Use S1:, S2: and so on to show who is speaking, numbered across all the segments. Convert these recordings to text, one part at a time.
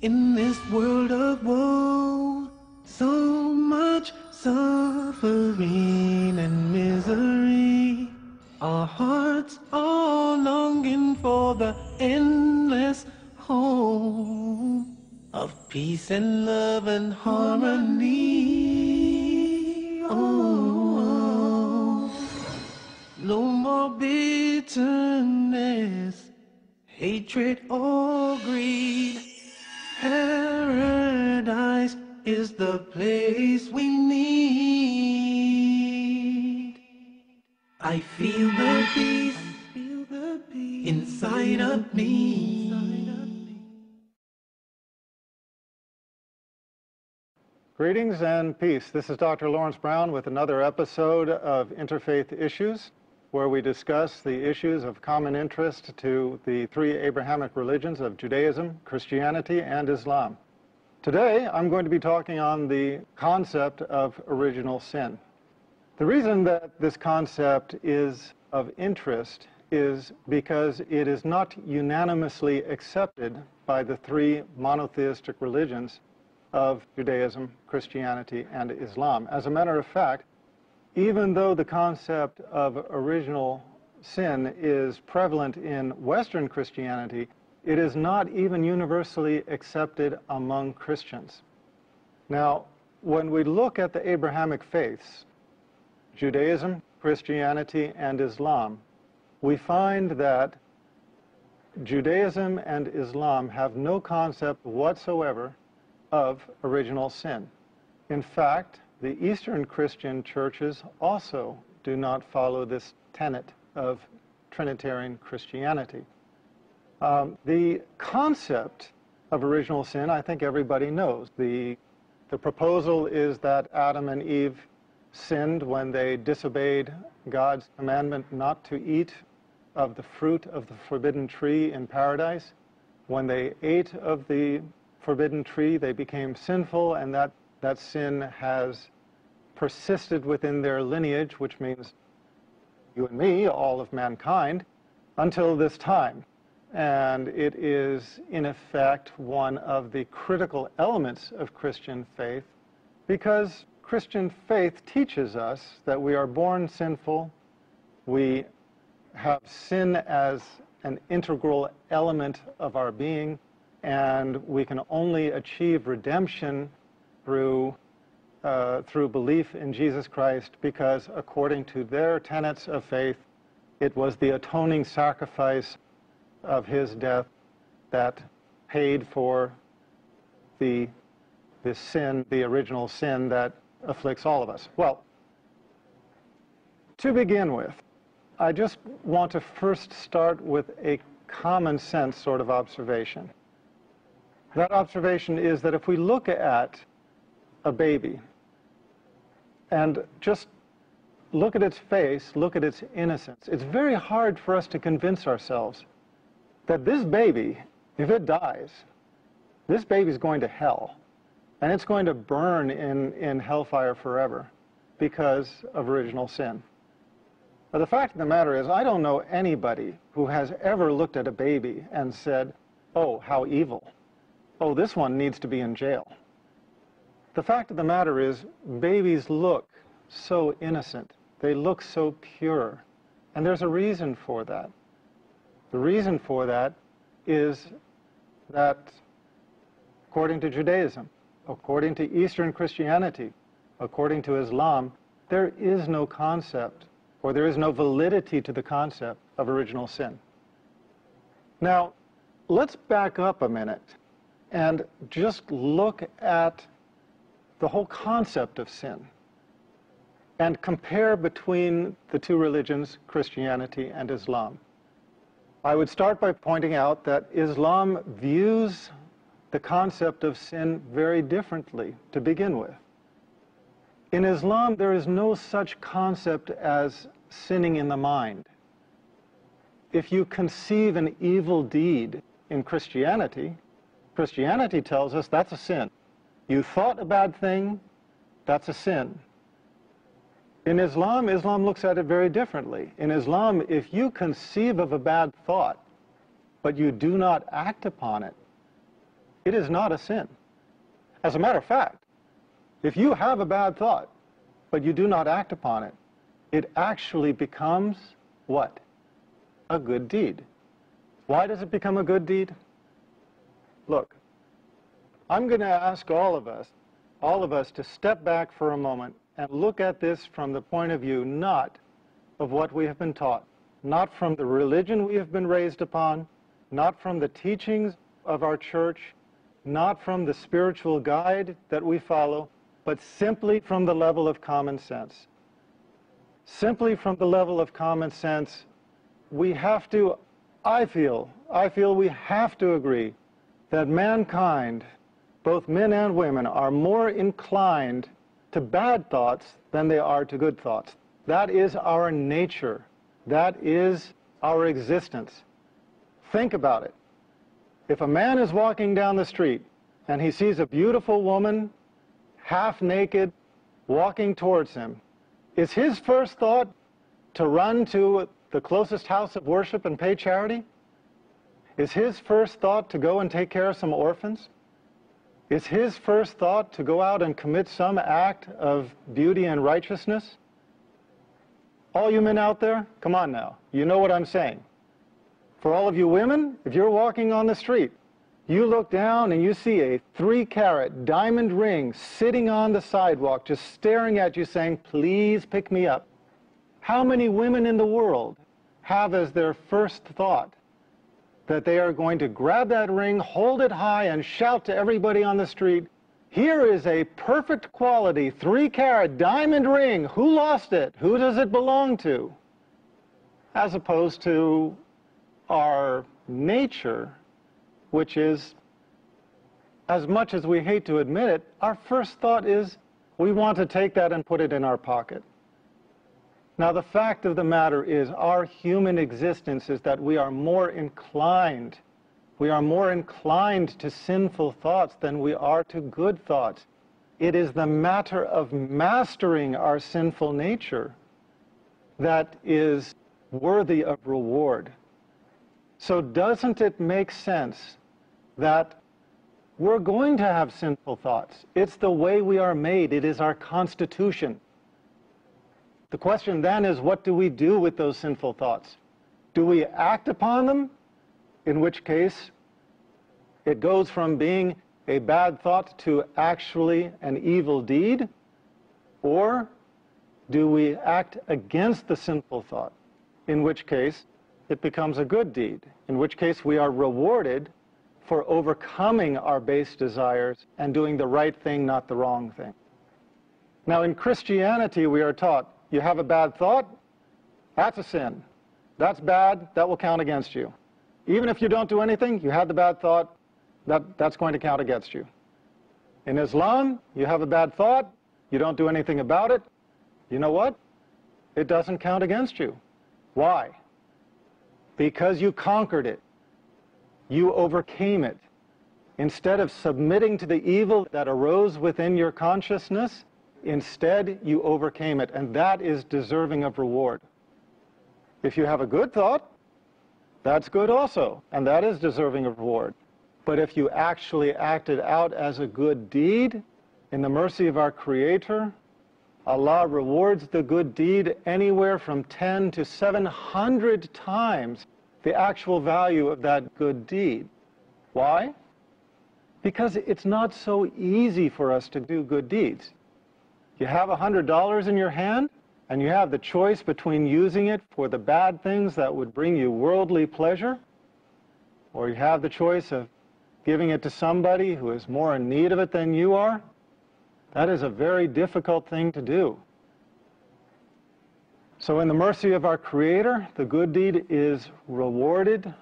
S1: In this world of woe, so much suffering and misery, our hearts are longing for the endless home of peace and love and harmony. Oh, no more bitterness, hatred or greed. Paradise is the place we need. I feel the peace inside of me.
S2: Greetings and peace. This is Dr. Laurence Brown with another episode of Interfaith Issues, where we discuss the issues of common interest to the three Abrahamic religions of Judaism, Christianity, and Islam. Today, I'm going to be talking on the concept of original sin. The reason that this concept is of interest is because it is not unanimously accepted by the three monotheistic religions of Judaism, Christianity, and Islam. As a matter of fact, even though the concept of original sin is prevalent in Western Christianity, it is not even universally accepted among Christians. Now, when we look at the Abrahamic faiths, Judaism, Christianity, and Islam, we find that Judaism and Islam have no concept whatsoever of original sin. In fact, the Eastern Christian churches also do not follow this tenet of Trinitarian Christianity. The concept of original sin, I think everybody knows. The proposal is that Adam and Eve sinned when they disobeyed God's commandment not to eat of the fruit of the forbidden tree in paradise. When they ate of the forbidden tree, they became sinful, and that sin has persisted within their lineage, which means you and me, all of mankind, until this time. And it is, in effect, one of the critical elements of Christian faith, because Christian faith teaches us that we are born sinful, we have sin as an integral element of our being, and we can only achieve redemption through belief in Jesus Christ, because according to their tenets of faith, it was the atoning sacrifice of his death that paid for the sin, the original sin that afflicts all of us. Well, to begin with, I just want to first start with a common sense sort of observation. That observation is that if we look at a baby and just look at its face, look at its innocence, it's very hard for us to convince ourselves that this baby, if it dies, this baby's going to hell, and it's going to burn in hellfire forever because of original sin. But the fact of the matter is, I don't know anybody who has ever looked at a baby and said, oh, how evil. Oh, this one needs to be in jail. The fact of the matter is, babies look so innocent. They look so pure. And there's a reason for that. The reason for that is that according to Judaism, according to Eastern Christianity, according to Islam, there is no concept, or there is no validity to the concept of original sin. Now, let's back up a minute and just look at the whole concept of sin and compare between the two religions, Christianity and Islam. I would start by pointing out that Islam views the concept of sin very differently to begin with. In Islam, there is no such concept as sinning in the mind. If you conceive an evil deed in Christianity, Christianity tells us that's a sin. You thought a bad thing, that's a sin. In Islam, Islam looks at it very differently. In Islam, if you conceive of a bad thought, but you do not act upon it, it is not a sin. As a matter of fact, if you have a bad thought, but you do not act upon it, it actually becomes what? A good deed. Why does it become a good deed? Look, I'm going to ask all of us to step back for a moment and look at this from the point of view not of what we have been taught, not from the religion we have been raised upon, not from the teachings of our church, not from the spiritual guide that we follow, but simply from the level of common sense. Simply from the level of common sense, we have to, I feel we have to agree that mankind, both men and women, are more inclined to bad thoughts than they are to good thoughts. That is our nature. That is our existence. Think about it. If a man is walking down the street and he sees a beautiful woman, half naked, walking towards him, is his first thought to run to the closest house of worship and pay charity? Is his first thought to go and take care of some orphans? Is his first thought to go out and commit some act of beauty and righteousness? All you men out there, come on now, you know what I'm saying. For all of you women, if you're walking on the street, you look down and you see a 3-carat diamond ring sitting on the sidewalk, just staring at you saying, please pick me up. How many women in the world have as their first thought that they are going to grab that ring, hold it high, and shout to everybody on the street, here is a perfect quality 3-carat diamond ring. Who lost it? Who does it belong to? As opposed to our nature, which is, as much as we hate to admit it, our first thought is we want to take that and put it in our pocket. Now, the fact of the matter is our human existence is that we are more inclined to sinful thoughts than we are to good thoughts. It is the matter of mastering our sinful nature that is worthy of reward. So doesn't it make sense that we're going to have sinful thoughts? It's the way we are made. It is our constitution. The question then is, what do we do with those sinful thoughts? Do we act upon them? In which case, it goes from being a bad thought to actually an evil deed? Or do we act against the sinful thought? In which case, it becomes a good deed. In which case, we are rewarded for overcoming our base desires and doing the right thing, not the wrong thing. Now, in Christianity, we are taught, you have a bad thought, that's a sin. That's bad, that will count against you. Even if you don't do anything, you had the bad thought, that's going to count against you. In Islam, you have a bad thought, you don't do anything about it, you know what? It doesn't count against you. Why? Because you conquered it. You overcame it. Instead of submitting to the evil that arose within your consciousness, instead you overcame it, and that is deserving of reward. If you have a good thought, that's good also, and that is deserving of reward. But if you actually acted out as a good deed, in the mercy of our Creator, Allah rewards the good deed anywhere from 10 to 700 times the actual value of that good deed. Why? Because it's not so easy for us to do good deeds. You have $100 in your hand, and you have the choice between using it for the bad things that would bring you worldly pleasure, or you have the choice of giving it to somebody who is more in need of it than you are. That is a very difficult thing to do. So in the mercy of our Creator, the good deed is rewarded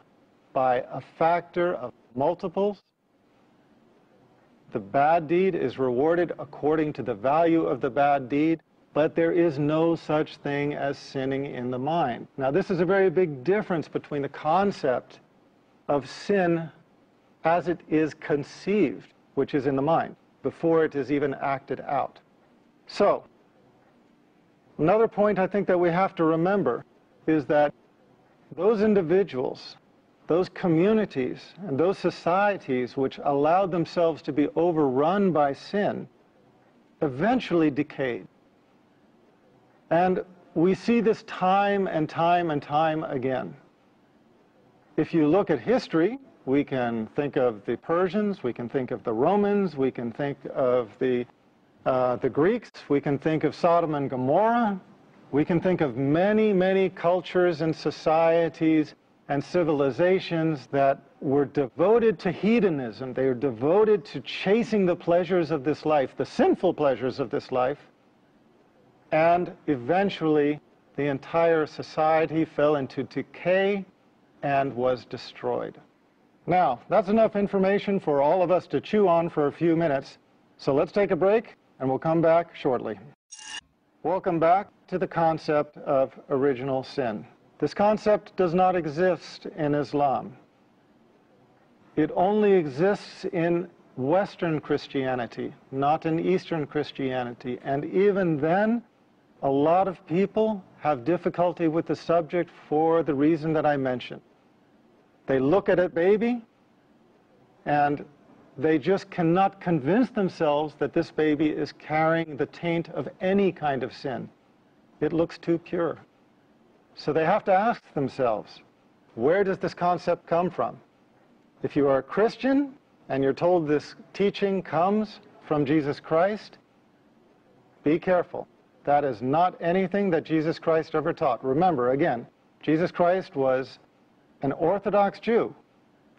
S2: by a factor of multiples. The bad deed is rewarded according to the value of the bad deed, but there is no such thing as sinning in the mind. Now, this is a very big difference between the concept of sin as it is conceived, which is in the mind, before it is even acted out. So, another point I think that we have to remember is that those individuals those communities and those societies which allowed themselves to be overrun by sin eventually decayed. And we see this time and time and time again. If you look at history, we can think of the Persians, we can think of the Romans, we can think of the Greeks, we can think of Sodom and Gomorrah, we can think of many, many cultures and societies and civilizations that were devoted to hedonism. They were devoted to chasing the pleasures of this life, the sinful pleasures of this life, and eventually the entire society fell into decay and was destroyed. Now, that's enough information for all of us to chew on for a few minutes, so let's take a break and we'll come back shortly. Welcome back to the concept of original sin. This concept does not exist in Islam. It only exists in Western Christianity, not in Eastern Christianity. And even then, a lot of people have difficulty with the subject for the reason that I mentioned. They look at a baby and they just cannot convince themselves that this baby is carrying the taint of any kind of sin. It looks too pure. So they have to ask themselves, where does this concept come from? If you are a Christian and you're told this teaching comes from Jesus Christ, be careful. That is not anything that Jesus Christ ever taught. Remember, again, Jesus Christ was an Orthodox Jew.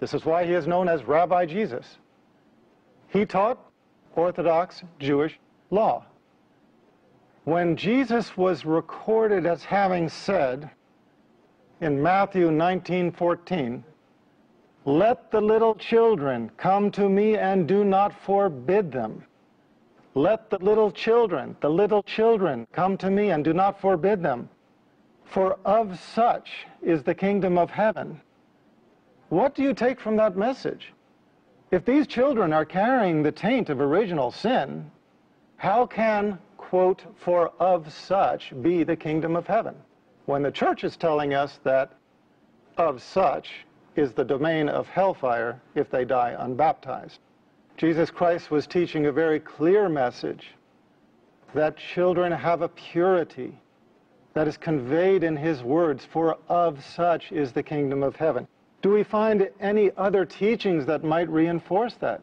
S2: This is why he is known as Rabbi Jesus. He taught Orthodox Jewish law. When Jesus was recorded as having said in Matthew 19:14, "Let the little children come to me and do not forbid them." Let the little children come to me and do not forbid them, for of such is the kingdom of heaven. What do you take from that message? If these children are carrying the taint of original sin, how can, quote, "for of such be the kingdom of heaven," when the church is telling us that of such is the domain of hellfire if they die unbaptized? Jesus Christ was teaching a very clear message that children have a purity that is conveyed in his words, "for of such is the kingdom of heaven." Do we find any other teachings that might reinforce that?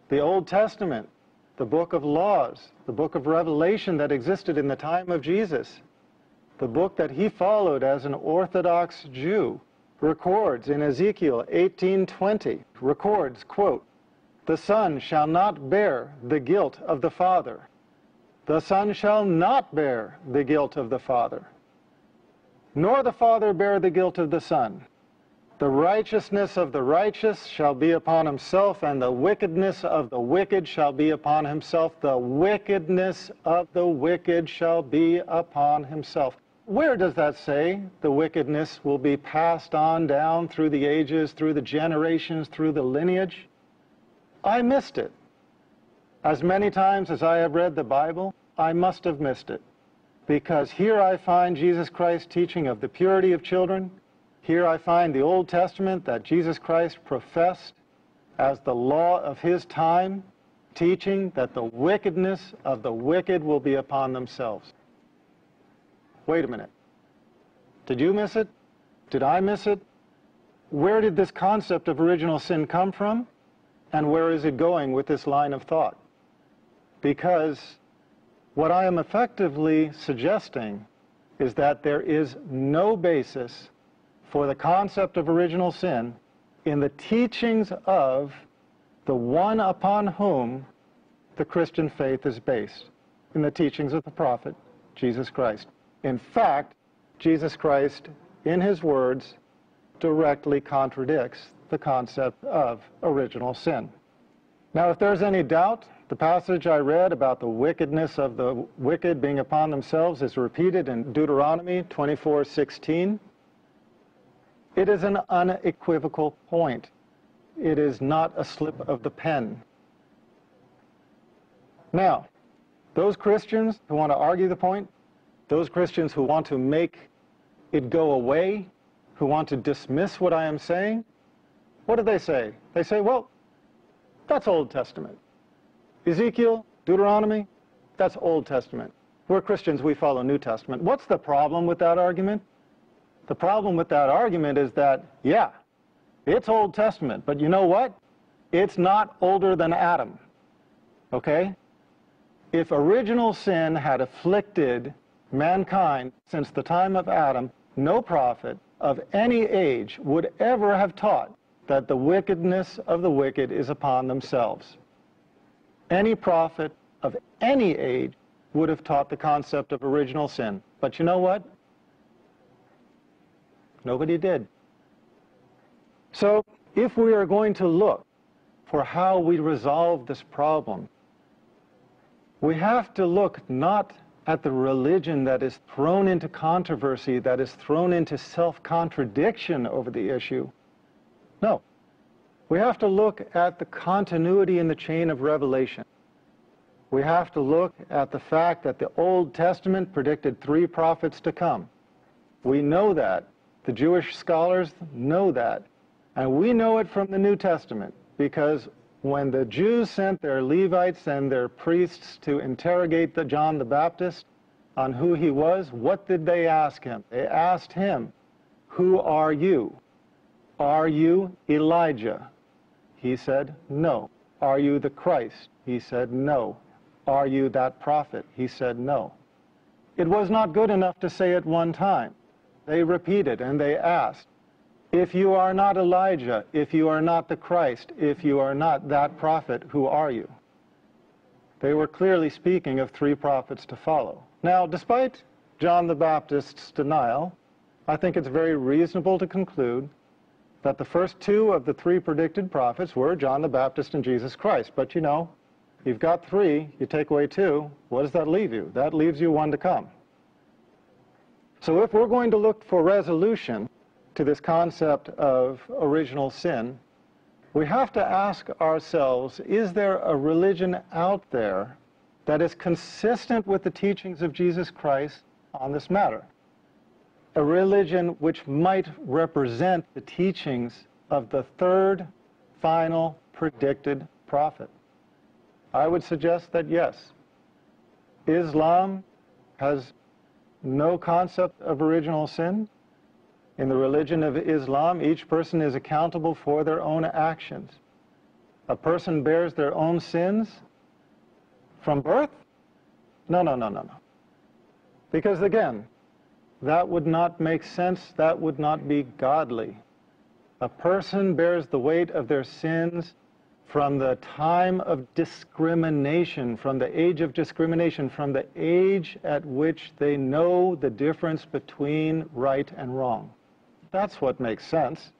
S2: The Old Testament, the book of laws, the book of Revelation that existed in the time of Jesus, the book that he followed as an Orthodox Jew, records in Ezekiel 18:20, records, quote, "The son shall not bear the guilt of the father. The son shall not bear the guilt of the father, nor the father bear the guilt of the son. The righteousness of the righteous shall be upon himself, and the wickedness of the wicked shall be upon himself. The wickedness of the wicked shall be upon himself." Where does that say the wickedness will be passed on down through the ages, through the generations, through the lineage? I missed it. As many times as I have read the Bible, I must have missed it. Because here I find Jesus Christ teaching of the purity of children. Here I find the Old Testament that Jesus Christ professed as the law of his time, teaching that the wickedness of the wicked will be upon themselves. Wait a minute. Did you miss it? Did I miss it? Where did this concept of original sin come from? And where is it going with this line of thought? Because what I am effectively suggesting is that there is no basis for the concept of original sin in the teachings of the one upon whom the Christian faith is based, in the teachings of the prophet, Jesus Christ. In fact, Jesus Christ, in his words, directly contradicts the concept of original sin. Now, if there's any doubt, the passage I read about the wickedness of the wicked being upon themselves is repeated in Deuteronomy 24:16. It is an unequivocal point. It is not a slip of the pen. Now, those Christians who want to argue the point, those Christians who want to make it go away, who want to dismiss what I am saying, What do they say? They say, well, that's Old Testament. Ezekiel, Deuteronomy, that's Old Testament. We're Christians, we follow New Testament. What's the problem with that argument? The problem with that argument is that, yeah, it's Old Testament, but you know what? It's not older than Adam, okay? If original sin had afflicted mankind since the time of Adam, no prophet of any age would ever have taught that the wickedness of the wicked is upon themselves. Any prophet of any age would have taught the concept of original sin. But you know what? Nobody did. So if we are going to look for how we resolve this problem, we have to look not at the religion that is thrown into controversy, that is thrown into self-contradiction over the issue. No. We have to look at the continuity in the chain of revelation. We have to look at the fact that the Old Testament predicted 3 prophets to come. We know that. The Jewish scholars know that. And we know it from the New Testament, because when the Jews sent their Levites and their priests to interrogate John the Baptist on who he was, what did they ask him? They asked him, "Who are you? Are you Elijah?" He said, "No." "Are you the Christ?" He said, "No." "Are you that prophet?" He said, "No." It was not good enough to say it one time. They repeated and they asked, "If you are not Elijah, if you are not the Christ, if you are not that prophet, who are you?" They were clearly speaking of 3 prophets to follow. Now, despite John the Baptist's denial, I think it's very reasonable to conclude that the first 2 of the 3 predicted prophets were John the Baptist and Jesus Christ. But you know, you've got 3, you take away 2, what does that leave you? That leaves you 1 to come. So if we're going to look for resolution to this concept of original sin, we have to ask ourselves, is there a religion out there that is consistent with the teachings of Jesus Christ on this matter? A religion which might represent the teachings of the 3rd final predicted prophet? I would suggest that yes. Islam has no concept of original sin. In the religion of Islam, each person is accountable for their own actions. A person bears their own sins from birth? No. Because again, that would not make sense, that would not be godly. A person bears the weight of their sins from the time of discrimination, from the age of discrimination, from the age at which they know the difference between right and wrong. That's what makes sense.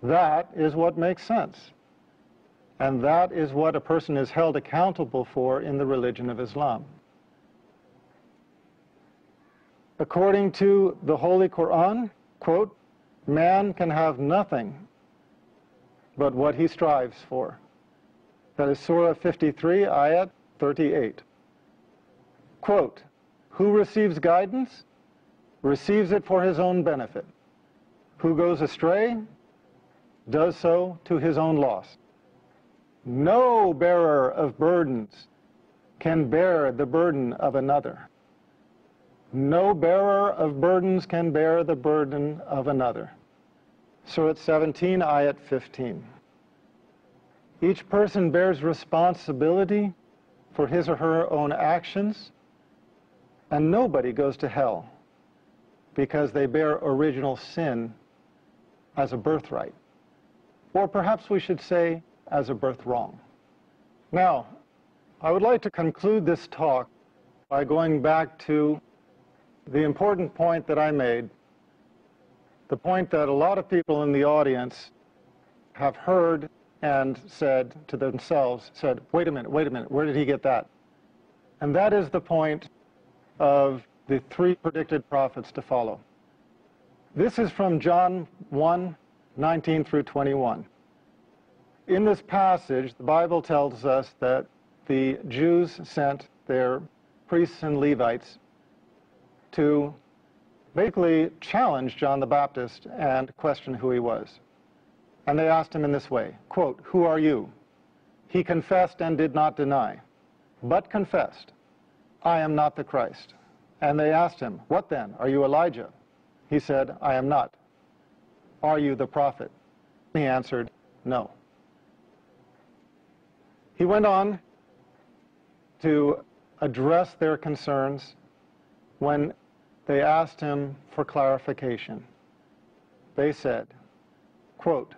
S2: That is what makes sense. And that is what a person is held accountable for in the religion of Islam. According to the Holy Quran, quote, "Man can have nothing but what he strives for." That is Surah 53, Ayat 38. Quote, "Who receives guidance, receives it for his own benefit. Who goes astray, does so to his own loss. No bearer of burdens can bear the burden of another. No bearer of burdens can bear the burden of another." Surah 17, Ayat 15. Each person bears responsibility for his or her own actions, and nobody goes to hell because they bear original sin as a birthright. Or perhaps we should say, as a birth wrong. Now, I would like to conclude this talk by going back to the important point that I made, the point that a lot of people in the audience have heard and said to themselves, wait a minute, where did he get that? And that is the point of the 3 predicted prophets to follow. This is from John 1, 19 through 21. In this passage, the Bible tells us that the Jews sent their priests and Levites to basically challenge John the Baptist and question who he was. And they asked him in this way, quote, "Who are you?" He confessed and did not deny, but confessed, "I am not the Christ." And they asked him, "What then? Are you Elijah?" He said, "I am not." "Are you the prophet?" He answered, "No." He went on to address their concerns when they asked him for clarification. They said, quote,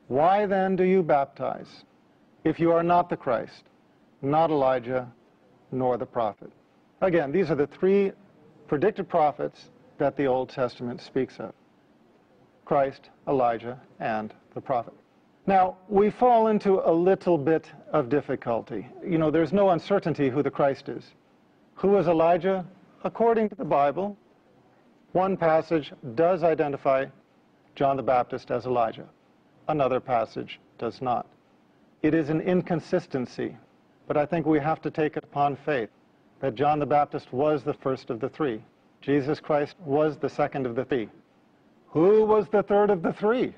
S2: "Why then do you baptize if you are not the Christ, not Elijah, nor the prophet?" Again, these are the three predicted prophets that the Old Testament speaks of: Christ, Elijah, and the prophet. Now, we fall into a little bit of difficulty. You know, there's no uncertainty who the Christ is. Who is Elijah? According to the Bible, one passage does identify John the Baptist as Elijah. Another passage does not. It is an inconsistency, but I think we have to take it upon faith that John the Baptist was the first of the three. Jesus Christ was the second of the three. Who was the third of the three?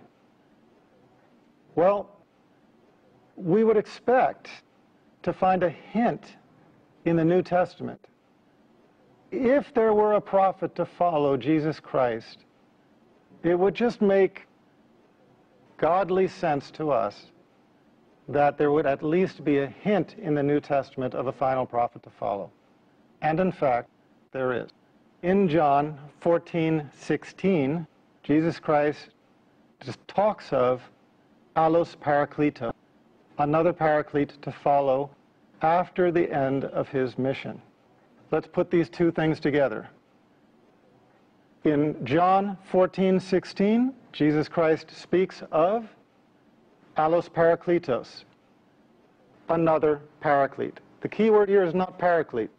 S2: Well, we would expect to find a hint in the New Testament. If there were a prophet to follow Jesus Christ, it would just make godly sense to us that there would at least be a hint in the New Testament of a final prophet to follow. And in fact, there is. In John 14:16, Jesus Christ just talks of allos parakletos, another paraclete to follow after the end of his mission. Let's put these two things together. In John 14:16, Jesus Christ speaks of allos parakletos, another paraclete. The key word here is not paraclete.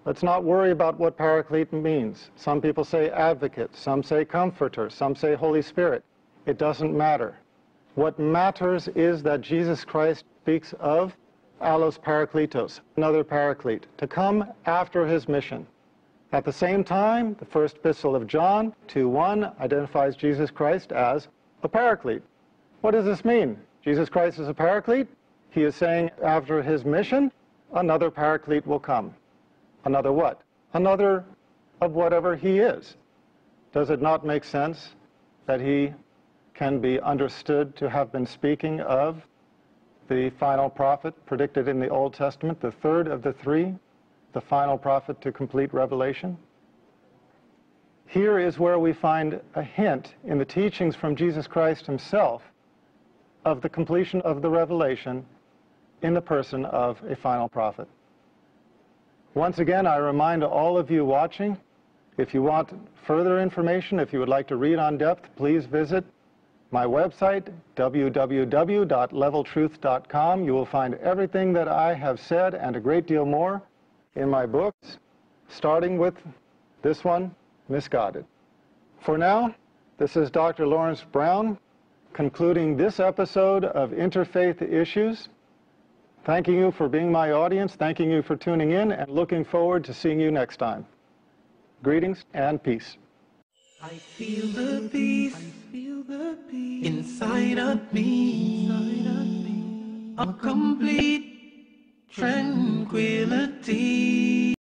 S2: Let's not worry about what paraclete means. Some people say advocate, some say comforter, some say Holy Spirit. It doesn't matter. What matters is that Jesus Christ speaks of allos parakletos, another paraclete, to come after his mission. At the same time, the first epistle of John 2:1 identifies Jesus Christ as a paraclete. What does this mean? Jesus Christ is a paraclete? He is saying after his mission, another paraclete will come. Another what? Another of whatever he is. Does it not make sense that he can be understood to have been speaking of the final prophet predicted in the Old Testament, the third of the three, the final prophet to complete Revelation? Here is where we find a hint in the teachings from Jesus Christ himself of the completion of the revelation in the person of a final prophet. Once again, I remind all of you watching, if you want further information, if you would like to read on depth, please visit my website, www.leveltruth.com. You will find everything that I have said and a great deal more in my books, starting with this one, Misguided. For now, this is Dr. Laurence Brown, concluding this episode of Interfaith Issues. Thanking you for being my audience, thanking you for tuning in, and looking forward to seeing you next time. Greetings and peace.
S1: I feel the peace, inside of me, a complete tranquility.